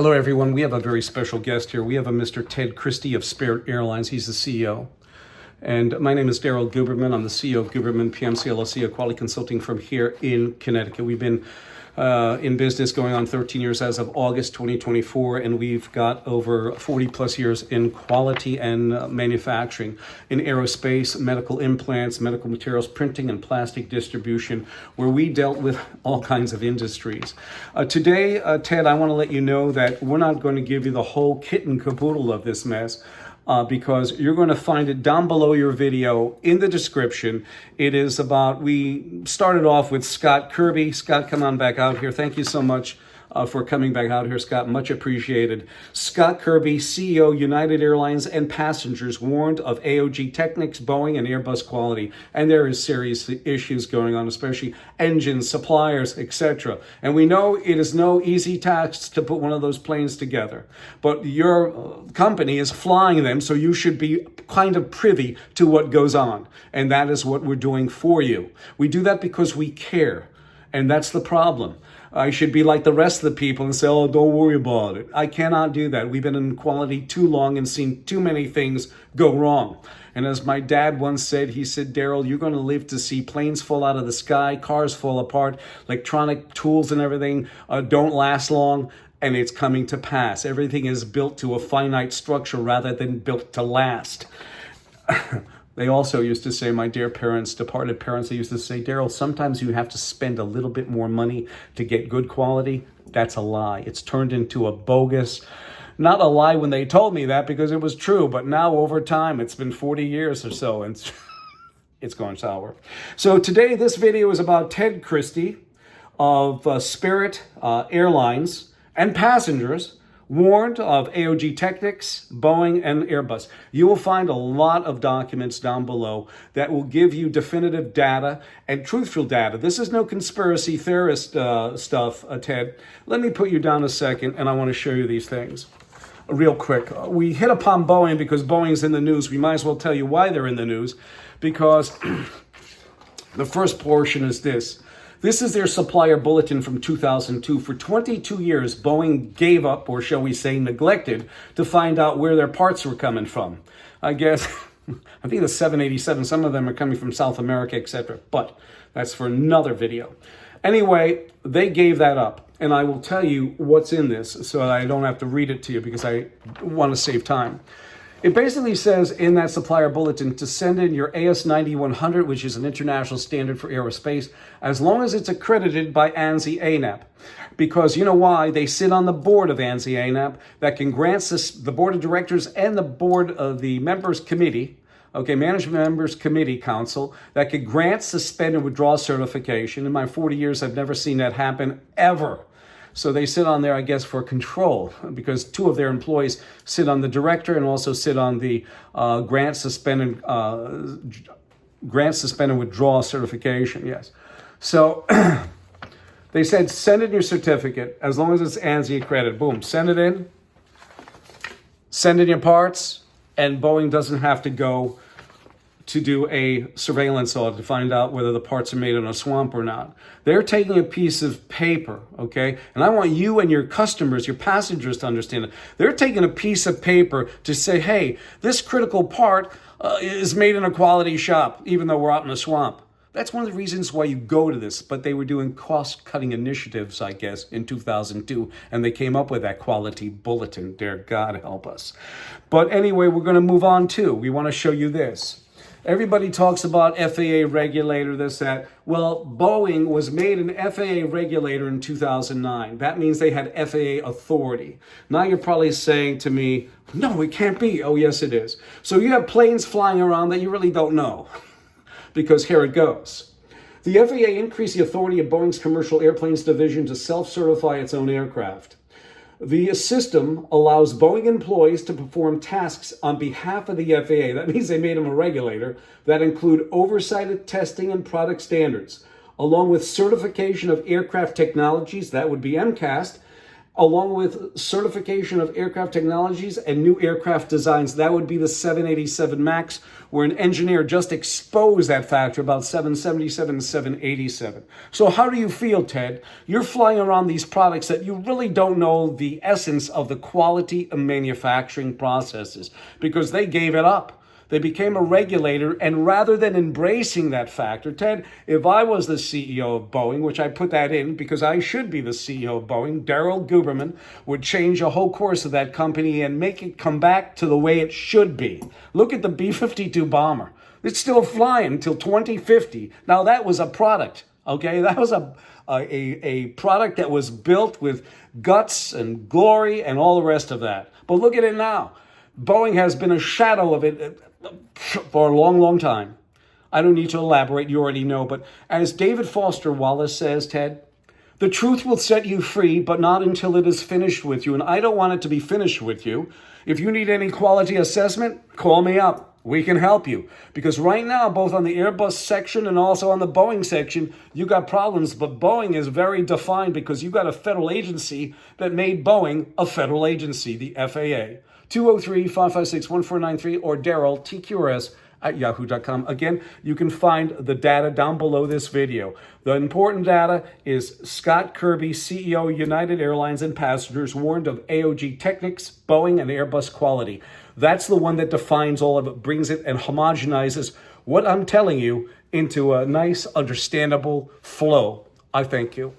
Hello, everyone. We have a very special guest here. We have a Mr. Ted Christie of Spirit Airlines. He's the CEO. And my name is Daryl Guberman. I'm the CEO of Guberman PMC LLC, a quality consulting firm here in Connecticut. We've been in business going on 13 years as of August 2024, and we've got over 40 plus years in quality and manufacturing in aerospace, medical implants, medical materials, printing, and plastic distribution, where we dealt with all kinds of industries. Today, Ted, I want to let you know that we're not going to give you the whole kit and caboodle of this mess. Because you're going to find it down below your video in the description. It is about, we started off with Scott Kirby. Scott, come on back out here. Thank you so much for coming back out here, Scott. Much appreciated. Scott Kirby, CEO, United Airlines and passengers warned of AOG, Technics, Boeing, and Airbus quality. And there is serious issues going on, especially engines, suppliers, etc. And we know it is no easy task to put one of those planes together. But your company is flying them, so you should be kind of privy to what goes on. And that is what we're doing for you. We do that because we care. And that's the problem. I should be like the rest of the people and say, oh, don't worry about it. I cannot do that. We've been in quality too long and seen too many things go wrong. And as my dad once said, he said, Daryl, you're going to live to see planes fall out of the sky, cars fall apart, electronic tools and everything don't last long. And it's coming to pass. Everything is built to a finite structure rather than built to last. They also used to say, my dear parents, departed parents, they used to say, Daryl, sometimes you have to spend a little bit more money to get good quality. That's a lie. It's turned into a bogus, not a lie when they told me that because it was true, but now over time, it's been 40 years or so, and it's gone sour. So today, this video is about Ted Christie of Spirit Airlines and passengers warned of AOG, Technics, Boeing, and Airbus. You will find a lot of documents down below that will give you definitive data and truthful data. This is no conspiracy theorist stuff, Ted. Let me put you down a second, and I want to show you these things real quick. We hit upon Boeing because Boeing's in the news. We might as well tell you why they're in the news, because the first portion is this. This is their supplier bulletin from 2002. For 22 years, Boeing gave up, or shall we say neglected, to find out where their parts were coming from. I guess, I think the 787, some of them are coming from South America, etc. But that's for another video. Anyway, they gave that up. And I will tell you what's in this so I don't have to read it to you because I want to save time. It basically says in that supplier bulletin to send in your AS9100, which is an international standard for aerospace, as long as it's accredited by ANSI ANAP. Because you know why? They sit on the board of ANSI ANAP that can grant the board of directors and the board of the members committee, okay, management members committee council, that could grant, suspend, and withdraw certification. In my 40 years, I've never seen that happen ever. So they sit on there, I guess, for control, because two of their employees sit on the director and also sit on the grant, suspend, and withdraw certification. Yes. So they said, send in your certificate as long as it's ANSI accredited. Boom, send it in. Send in your parts, and Boeing doesn't have to go to do a surveillance audit to find out whether the parts are made in a swamp or not. They're taking a piece of paper, okay? And I want you and your customers, your passengers to understand it. They're taking a piece of paper to say, hey, this critical part is made in a quality shop, even though we're out in a swamp. That's one of the reasons why you go to this, but they were doing cost-cutting initiatives, I guess, in 2002, and they came up with that quality bulletin. Dear God help us. But anyway, we're going to move on too. We want to show you this. Everybody talks about FAA regulator, this, that. Well, Boeing was made an FAA regulator in 2009. That means they had FAA authority. Now you're probably saying to me, no, it can't be. Oh, yes, it is. So you have planes flying around that you really don't know, because here it goes. The FAA increased the authority of Boeing's commercial airplanes division to self-certify its own aircraft. The system allows Boeing employees to perform tasks on behalf of the FAA. That means they made them a regulator that include oversight of testing and product standards, along with certification of aircraft technologies, that would be MCAST, along with certification of aircraft technologies and new aircraft designs. That would be the 787 MAX, where an engineer just exposed that factor about 777 and 787. So how do you feel, Ted? You're flying around these products that you really don't know the essence of the quality of manufacturing processes because they gave it up. They became a regulator, and rather than embracing that factor, Ted, if I was the CEO of Boeing, which I put that in because I should be the CEO of Boeing, Darrell Guberman would change the whole course of that company and make it come back to the way it should be. Look at the B-52 bomber. It's still flying until 2050. Now, that was a product, okay? That was a product that was built with guts and glory and all the rest of that. But look at it now. Boeing has been a shadow of it for a long, long time. I don't need to elaborate. You already know. But as David Foster Wallace says, Ted, the truth will set you free, but not until it is finished with you. And I don't want it to be finished with you. If you need any quality assessment, call me up. We can help you. Because right now, both on the Airbus section and also on the Boeing section, you got problems. But Boeing is very defined because you got a federal agency that made Boeing a federal agency, the FAA. 203-556-1493 or Darrell, TQRS@yahoo.com. Again, you can find the data down below this video. The important data is Scott Kirby, CEO, United Airlines and passengers warned of AOG Technics, Boeing, and Airbus quality. That's the one that defines all of it, brings it and homogenizes what I'm telling you into a nice, understandable flow. I thank you.